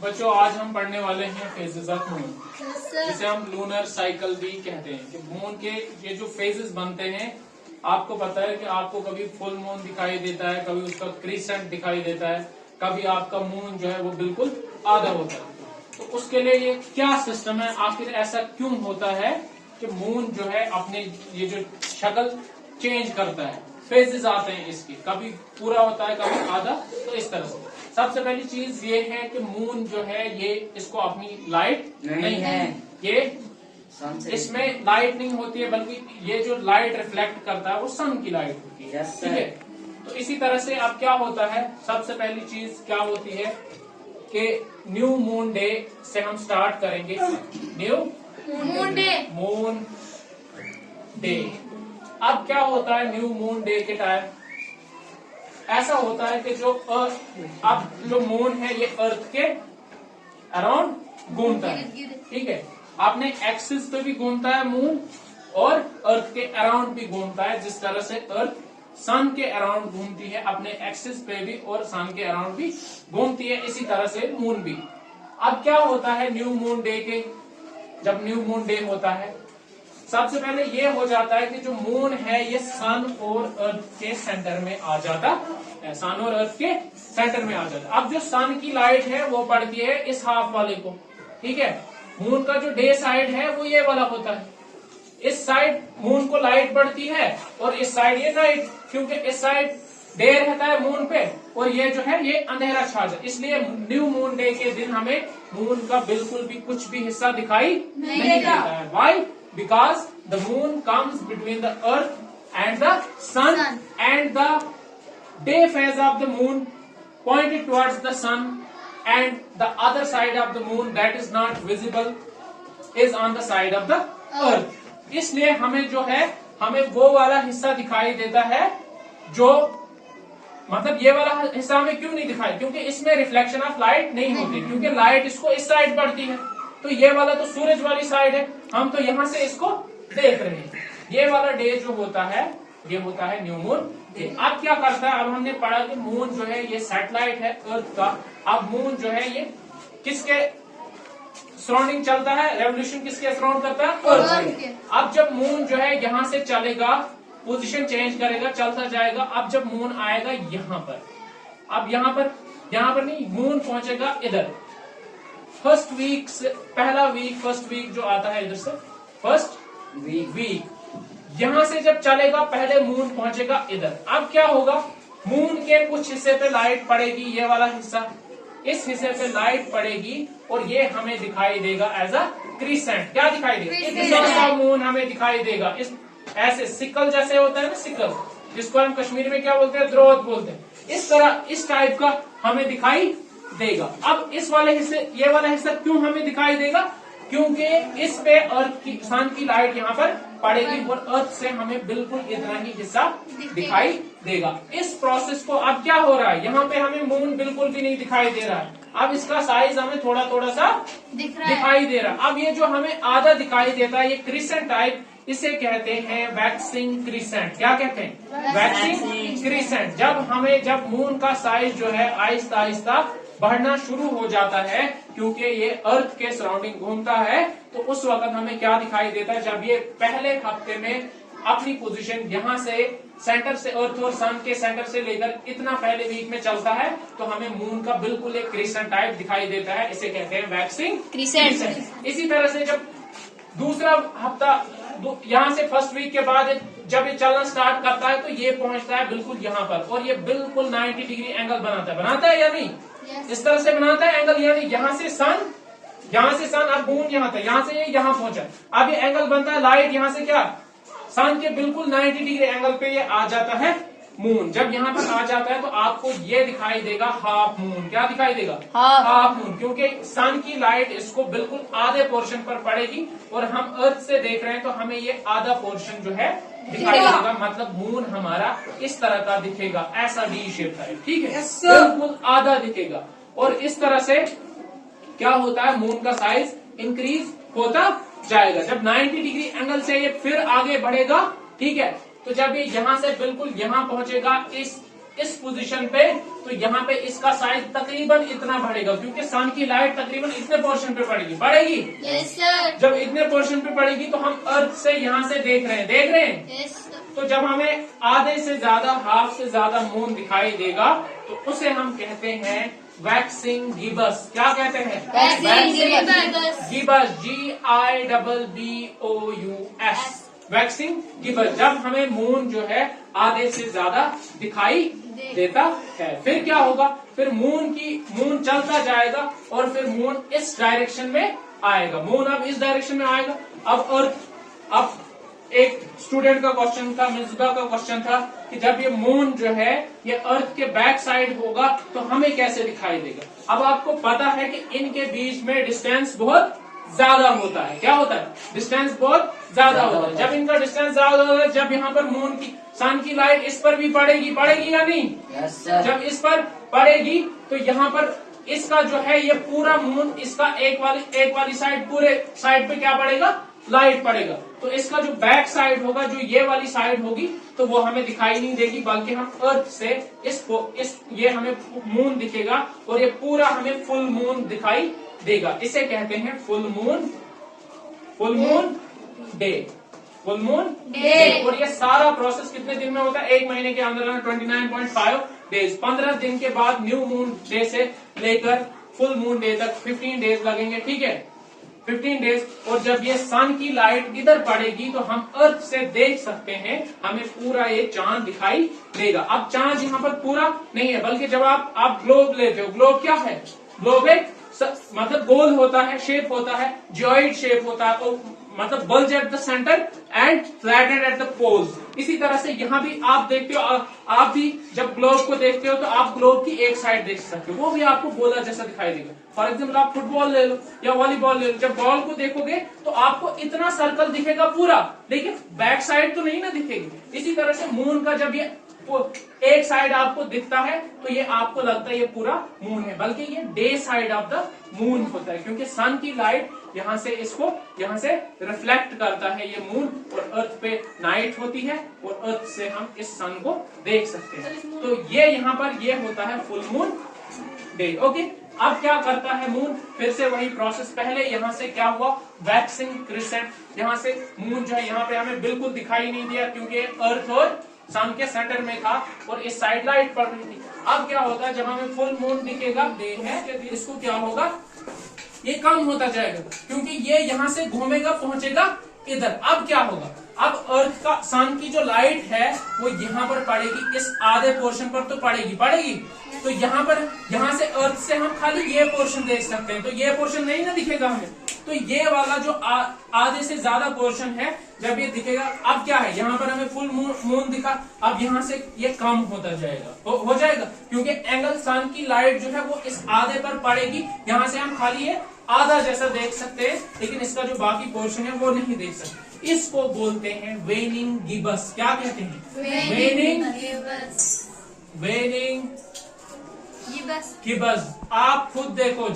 बच्चों आज हम पढ़ने वाले हैं फेजेस ऑफ मून, जिसे हम लूनर साइकिल भी कहते हैं। कि मून के ये जो फेजेस बनते हैं, आपको पता है कि आपको कभी फुल मून दिखाई देता है, कभी उसका क्रीसेंट दिखाई देता है, कभी आपका मून जो है वो बिल्कुल आधा होता है। तो उसके लिए ये क्या सिस्टम है, आखिर ऐसा क्यों होता है कि मून जो है अपने ये जो शक्ल चेंज करता है, फेजेस आते हैं इसके, कभी पूरा होता है कभी आधा। तो इस तरह से सबसे पहली चीज ये है कि मून जो है ये इसको अपनी लाइट नहीं है, ये इसमें लाइट नहीं होती है, बल्कि ये जो लाइट रिफ्लेक्ट करता है वो सन की लाइट होती है। ठीक है, तो इसी तरह से अब क्या होता है, सबसे पहली चीज क्या होती है कि न्यू मून डे से हम स्टार्ट करेंगे। New moon day. अब क्या होता है न्यू मून डे के टाइम, ऐसा होता है कि जो अब जो मून है ये अर्थ के अराउंड घूमता है। ठीक है, अपने एक्सिस पे भी घूमता है मून और अर्थ के अराउंड भी घूमता है। जिस तरह से अर्थ सन के अराउंड घूमती है, अपने एक्सिस पे भी और सन के अराउंड भी घूमती है, इसी तरह से मून भी। अब क्या होता है न्यू मून डे के, जब न्यू मून डे होता है, सबसे पहले ये हो जाता है कि जो मून है ये सन और अर्थ के सेंटर में आ जाता है, सन और अर्थ के सेंटर में आ जाता है। अब जो सन की लाइट है वो पड़ती है इस हाफ वाले को। ठीक है, मून का जो डे साइड है वो ये वाला होता है। इस साइड मून को लाइट पड़ती है और इस साइड ये नाइट, क्योंकि इस साइड डे रहता है मून पे और ये जो है ये अंधेरा छा जाता है। इसलिए न्यू मून डे के दिन हमें मून का बिल्कुल भी कुछ भी हिस्सा दिखाई नहीं देता है। Y? Because the moon comes between the earth and the sun, and the day phase of the moon pointed towards the sun, and the other side of the moon that is not visible is on the side of the earth. इसलिए हमें जो है हमें वो वाला हिस्सा दिखाई देता है, जो मतलब ये वाला हिस्सा हमें क्यों नहीं दिखाई, क्योंकि इसमें रिफ्लेक्शन ऑफ लाइट नहीं होती, क्योंकि लाइट इसको इस साइड पड़ती है। तो ये वाला तो सूरज वाली साइड है, हम तो यहाँ से इसको देख रहे हैं। ये वाला डे जो होता है ये होता है न्यू मून डे। अब क्या करता है, अब हमने पढ़ा कि मून जो है ये सैटेलाइट है अर्थ का। अब मून जो है ये किसके सराउंडिंग चलता है, रेवोल्यूशन किसके सराउंड करता है, अर्थ। अब जब मून जो है यहाँ से चलेगा, पोजीशन चेंज करेगा, चलता जाएगा। अब जब मून आएगा यहाँ पर, अब यहाँ पर नहीं, मून पहुंचेगा इधर। फर्स्ट वीक से पहला वीक, फर्स्ट वीक जो आता है इधर से, फर्स्ट वीक यहां से जब चलेगा पहले मून पहुंचेगा इधर। अब क्या होगा, मून के कुछ हिस्से पे लाइट पड़ेगी, ये वाला हिस्सा, इस हिस्से पे लाइट पड़ेगी और ये हमें दिखाई देगा एज अ क्रीसेंट। क्या दिखाई देगा, इस मून हमें दिखाई देगा। इस ऐसे सिकल जैसे होता है ना, सिकल जिसको हम कश्मीर में क्या बोलते हैं, द्रोथ बोलते हैं, इस तरह इस टाइप का हमें दिखाई देगा। अब इस वाले हिस्से, ये वाला हिस्सा क्यों हमें दिखाई देगा, क्योंकि इस पे अर्थ की सन की लाइट यहाँ पर पड़ेगी और अर्थ से हमें बिल्कुल इतना ही हिस्सा दिखाई देगा। इस प्रोसेस को अब क्या हो रहा है, यहाँ पे हमें मून बिल्कुल भी नहीं दिखाई दे रहा है। अब इसका साइज हमें थोड़ा थोड़ा सा दिखाई दे रहा है। अब ये जो हमें आधा दिखाई देता है, ये क्रिसेंट टाइप, इसे कहते हैं वैक्सिंग क्रिसेंट। क्या कहते हैं, वैक्सिंग क्रिसेंट। जब मून का साइज जो है आहिस्ता आहिस्ता बढ़ना शुरू हो जाता है, क्योंकि ये अर्थ के सराउंडिंग घूमता है, तो उस वक्त हमें क्या दिखाई देता है, जब ये पहले हफ्ते में अपनी पोजीशन यहाँ से सेंटर से, अर्थ और सन के सेंटर से लेकर इतना पहले वीक में चलता है, तो हमें मून का बिल्कुल एक क्रिसेंट टाइप दिखाई देता है। इसे कहते हैं वैक्सिंग क्रिसेंट। इसी तरह से जब दूसरा हफ्ता, यहाँ से फर्स्ट वीक के बाद जब ये चलना स्टार्ट करता है, तो ये पहुंचता है बिल्कुल यहाँ पर और ये बिल्कुल 90 डिग्री एंगल बनाता है या नहीं, इस तरह से बनाता है एंगल। यानी यहाँ से सन, अब मून यहाँ था, यहाँ से ये यहाँ पहुंचा, अब ये एंगल बनता है लाइट यहाँ से क्या, सन के बिल्कुल 90 डिग्री एंगल पे ये आ जाता है मून। जब यहाँ पर आ जाता है तो आपको ये दिखाई देगा हाफ मून। क्या दिखाई देगा, हाफ मून, क्योंकि सन की लाइट इसको बिल्कुल आधे पोर्शन पर पड़ेगी और हम अर्थ से देख रहे हैं, तो हमें ये आधा पोर्शन जो है दिखाई देगा। मतलब मून हमारा इस तरह का दिखेगा, ऐसा डी शेप है। ठीक है, बिल्कुल आधा दिखेगा। और इस तरह से क्या होता है, मून का साइज इंक्रीज होता जाएगा। जब 90 डिग्री एंगल से ये फिर आगे बढ़ेगा, ठीक है, तो जब ये यहाँ से बिल्कुल यहाँ पहुंचेगा, इस इस पोजीशन पे, तो यहाँ पे इसका साइज तकरीबन इतना बढ़ेगा, क्योंकि सन की लाइट तकरीबन इतने पोर्शन पे पड़ेगी। Yes sir. जब इतने पोर्शन पे पड़ेगी तो हम अर्थ से यहाँ से देख रहे हैं। Yes sir. तो जब हमें आधे से ज्यादा, हाफ से ज्यादा मून दिखाई देगा तो उसे हम कहते हैं वैक्सिंग गिबस। क्या कहते हैं? Gibbs, GIBBOUS, waxing Gibbs. जब हमें मून जो है आधे से ज्यादा दिखाई देता है, फिर क्या होगा? फिर मून चलता जाएगा और फिर मून इस डायरेक्शन में आएगा। मून अब इस डायरेक्शन में आएगा। अब अर्थ, अब एक स्टूडेंट का क्वेश्चन था, मिसबा का क्वेश्चन था कि जब ये मून जो है ये अर्थ के बैक साइड होगा तो हमें कैसे दिखाई देगा? अब आपको पता है कि इनके बीच में डिस्टेंस बहुत ज्यादा होता है। क्या होता है? डिस्टेंस बहुत ज्यादा होता है। जब इनका डिस्टेंस ज्यादा होता है, जब यहाँ पर मून की, सन की लाइट इस पर भी पड़ेगी या नहीं? जब इस पर पड़ेगी तो यहाँ पर इसका जो है ये पूरा मून, इसका एक वाली साइड, पूरे साइड पे क्या पड़ेगा? लाइट पड़ेगा। तो इसका जो बैक साइड होगा, जो ये वाली साइड होगी, तो वो हमें दिखाई नहीं देगी, बल्कि हम अर्थ से ये हमें मून दिखेगा और ये पूरा हमें फुल मून दिखाई देगा। इसे कहते हैं फुल मून डे। और ये सारा प्रोसेस कितने दिन में होता है? 1 महीने के अंदर 29.5 डेज। 15 दिन के बाद न्यू मून डे से लेकर फुल मून डे तक 15 डेज लगेंगे। ठीक है, 15 डेज। और जब ये सन की लाइट इधर पड़ेगी तो हम अर्थ से देख सकते हैं, हमें पूरा ये चांद दिखाई देगा। अब चांद यहाँ पर पूरा नहीं है, बल्कि जब आप ग्लोब लेते हो, ग्लोब क्या है? ग्लोब एक मतलब गोल होता है, शेप होता है, जियोइड शेप होता है, तो मतलब bulge at the centre and flattened at the poles. इसी तरह से यहाँ भी आप देखते हो, आप भी जब ग्लोब को देखते हो तो आप ग्लोब की एक साइड देख सकते हो, वो भी आपको गोला जैसा दिखाई देगा। फॉर एग्जाम्पल आप फुटबॉल ले लो या वॉलीबॉल ले लो, जब बॉल को देखोगे तो आपको इतना सर्कल दिखेगा पूरा, लेकिन बैक साइड तो नहीं ना दिखेगी। इसी तरह से मून का जब ये एक साइड आपको दिखता है तो ये आपको लगता है ये पूरा मून है, बल्कि ये day side of the moon होता है, क्योंकि सन की लाइट यहाँ से रिफ्लेक्ट करता है ये मून, और अर्थ पे नाइट होती है और अर्थ से हम इस सन को देख सकते हैं। तो ये यहाँ पर ये होता है फुल मून डे। ओके, अब क्या करता है मून? फिर से वही प्रोसेस। पहले यहाँ से क्या हुआ? Waxing crescent. यहाँ से मून जो है यहाँ पे हमें बिल्कुल दिखाई नहीं दिया, क्योंकि अर्थ और सन के सेंटर में था और इस साइड लाइट पड़ रही थी। अब क्या होता है? जब हमें फुल मून दिखेगा, डे है, इसको क्या होगा? ये कम होता जाएगा, क्योंकि ये यहाँ से घूमेगा, पहुंचेगा इधर। अब क्या होगा? अब अर्थ का, सन की जो लाइट है वो यहाँ पर पड़ेगी, इस आधे पोर्शन पर तो पड़ेगी। तो यहाँ से अर्थ से हम खाली ये पोर्शन देख सकते हैं, तो ये पोर्शन नहीं ना दिखेगा हमें। तो ये वाला जो आधे से ज्यादा पोर्शन है, जब ये दिखेगा, अब क्या है? यहाँ पर हमें फुल मून दिखा, अब यहाँ से ये कम होता जाएगा, हो जाएगा, क्योंकि एंगल, सन की लाइट जो है वो इस आधे पर पड़ेगी। यहाँ से हम खाली ये आधा जैसा देख सकते हैं, लेकिन इसका जो बाकी पोर्शन है वो नहीं देख सकते। इसको बोलते हैं वेनिंग गिबस। क्या कहते हैं? वेनिंग गिबस। आप खुद देखो,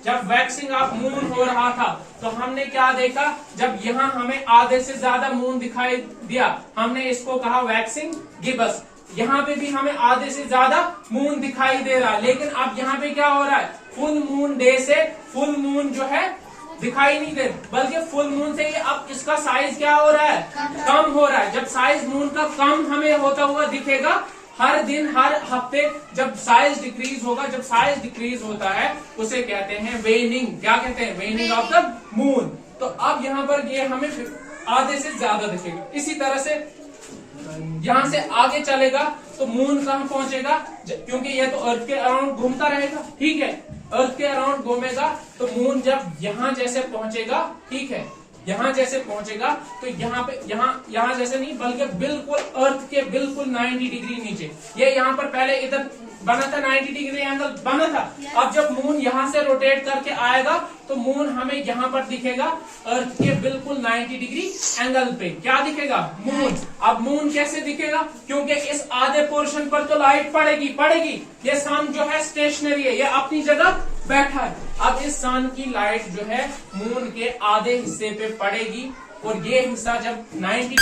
जब वैक्सिंग ऑफ मून हो रहा था तो हमने क्या देखा? जब यहाँ हमें आधे से ज्यादा मून दिखाई दिया, हमने इसको कहा वैक्सिंग गिबस। यहाँ पे भी हमें आधे से ज्यादा मून दिखाई दे रहा है, लेकिन अब यहाँ पे क्या हो रहा है? फुल मून डे से फुल मून जो है दिखाई नहीं दे, बल्कि फुल मून से ये अब इसका साइज क्या हो रहा है? कम हो रहा है। जब साइज मून का कम हमें होता हुआ दिखेगा, हर दिन, हर हफ्ते जब साइज डिक्रीज होगा, जब साइज डिक्रीज होता है उसे कहते हैं वेनिंग। क्या कहते हैं? वेनिंग ऑफ द मून। तो अब यहाँ पर ये हमें आधे से ज्यादा दिखेगा। इसी तरह से यहाँ से आगे चलेगा तो मून कहाँ पहुंचेगा? क्योंकि ये तो अर्थ के अराउंड घूमता रहेगा, ठीक है, अर्थ के अराउंड घूमेगा, तो मून जब यहाँ जैसे पहुंचेगा, ठीक है, यहाँ जैसे पहुंचेगा तो यहाँ जैसे नहीं, बल्कि बिल्कुल अर्थ के बिल्कुल 90 डिग्री नीचे। ये यहाँ पर पहले इधर बना था, 90 डिग्री एंगल बना था। अब जब मून यहाँ से रोटेट करके आएगा तो मून हमें यहाँ पर दिखेगा, अर्थ के बिल्कुल 90 डिग्री एंगल पे। क्या दिखेगा? मून। अब मून कैसे दिखेगा? क्योंकि इस आधे पोर्शन पर तो लाइट पड़ेगी। ये सन जो है स्टेशनरी है, ये अपनी जगह बैठा है। अब इस सन की लाइट जो है मून के आधे हिस्से पे पड़ेगी, और ये हिस्सा जब 90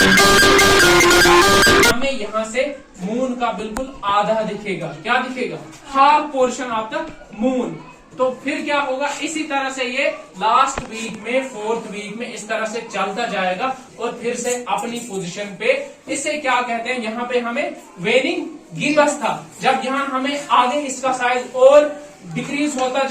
हमें यहाँ से मून का बिल्कुल आधा दिखेगा। क्या दिखेगा? Half portion of the moon. तो फिर क्या होगा, इसी तरह से ये लास्ट वीक में, 4th वीक में इस तरह से चलता जाएगा और फिर से अपनी पोजीशन पे। इसे क्या कहते हैं, यहाँ पे हमें वेनिंग गिबस था। जब यहाँ हमें आगे इसका साइज और डिक्रीज होता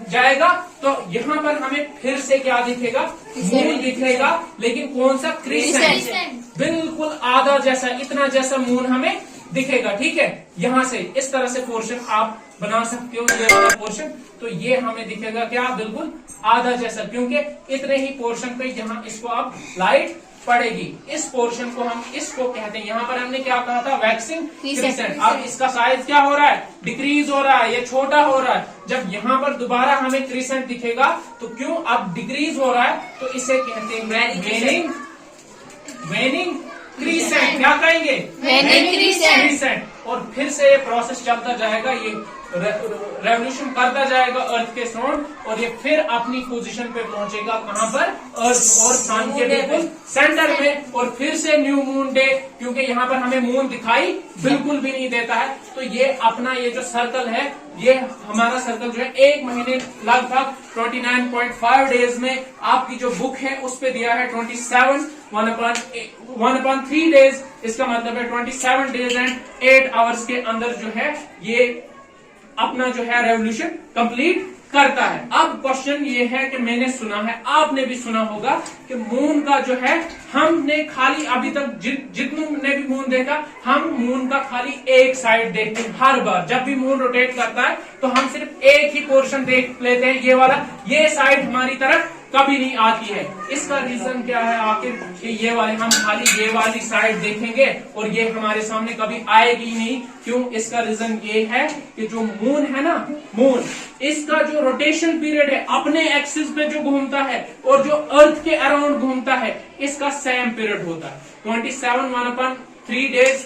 जाएगा तो यहाँ पर हमें फिर से क्या दिखेगा, मून दिखेगा, लेकिन कौन सा? क्रिसेंट। बिल्कुल आधा जैसा, इतना जैसा मून हमें दिखेगा। ठीक है, यहाँ से इस तरह से पोर्शन आप बना सकते हो, ये वाला पोर्शन। तो ये हमें दिखेगा क्या? बिल्कुल आधा जैसा, क्योंकि इतने ही पोर्शन पे जहाँ इसको आप लाइट पड़ेगी। इस पोर्शन को हम इसको कहते हैं, यहाँ पर हमने क्या कहा था? Waxing crescent. अब इसका साइज क्या हो रहा है? डिक्रीज हो रहा है, ये छोटा हो रहा है। जब यहाँ पर दोबारा हमें क्रिसेंट दिखेगा तो क्यों? अब डिक्रीज हो रहा है, तो इसे कहते हैं वेनिंग क्रिसेंट। क्या कहेंगे? वेनिंग क्रिसेंट। और फिर से ये प्रोसेस चलता जाएगा, ये रेवोल्यूशन करता जाएगा अर्थ के सराउंड, और ये फिर अपनी पोजीशन पे पहुंचेगा। कहां पर? अर्थ और सन के बिल्कुल सेंटर में। और फिर से न्यू मून डे, क्योंकि यहाँ पर हमें मून दिखाई बिल्कुल भी नहीं देता है। तो ये अपना ये जो सर्कल है, ये हमारा सर्कल जो है 1 महीने लगभग 29.5 डेज में, आपकी जो बुक है उस पे दिया है 27 1/3 डेज। इसका मतलब है 27 डेज एंड 8 आवर्स के अंदर जो है ये अपना जो है रेवोल्यूशन कंप्लीट करता है। अब क्वेश्चन ये है कि मैंने सुना है, आपने भी सुना होगा कि मून का जो है, हमने खाली अभी तक जितनों ने भी मून देखा, हम मून का खाली एक साइड देखते हैं। हर बार जब भी मून रोटेट करता है तो हम सिर्फ एक ही पोर्शन देख लेते हैं, ये वाला। ये साइड हमारी तरफ कभी नहीं आती है। इसका रीजन क्या है आखिर कि ये वाले हम खाली ये वाली साइड देखेंगे और ये हमारे सामने कभी आएगी ही नहीं। क्यों? इसका रीजन ये है कि जो मून है ना, मून, इसका जो रोटेशन पीरियड है अपने एक्सिस पे जो घूमता है और जो अर्थ के अराउंड घूमता है, इसका सेम पीरियड होता है। 27 1/3 डेज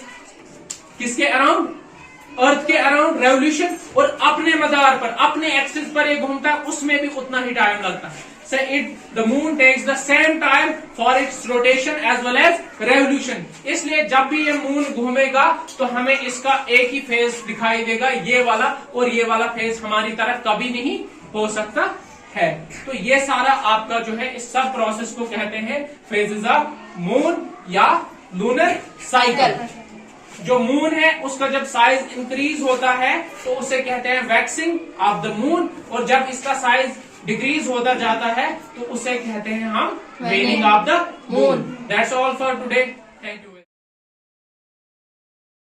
किसके अराउंड? अर्थ के अराउंड रेवोल्यूशन, और अपने मदार पर, अपने एक्सिस पर ये घूमता है, उसमें भी उतना ही टाइम लगता है। The moon takes the same time for its rotation as well as revolution. इसलिए जब भी ये मून घूमेगा तो हमें इसका एक ही फेज दिखाई देगा, ये वाला, और ये वाला फेज हमारी तरफ कभी नहीं हो सकता है। तो ये सारा आपका जो है, इस सब प्रोसेस को कहते हैं फेजेस ऑफ मून या लूनर साइकिल। जो मून है उसका जब साइज इंक्रीज होता है तो उसे कहते हैं वैक्सिंग ऑफ द मून, और जब इसका साइज डिक्रीज होता जाता है तो उसे कहते हैं हम waning of the moon. That's all for today.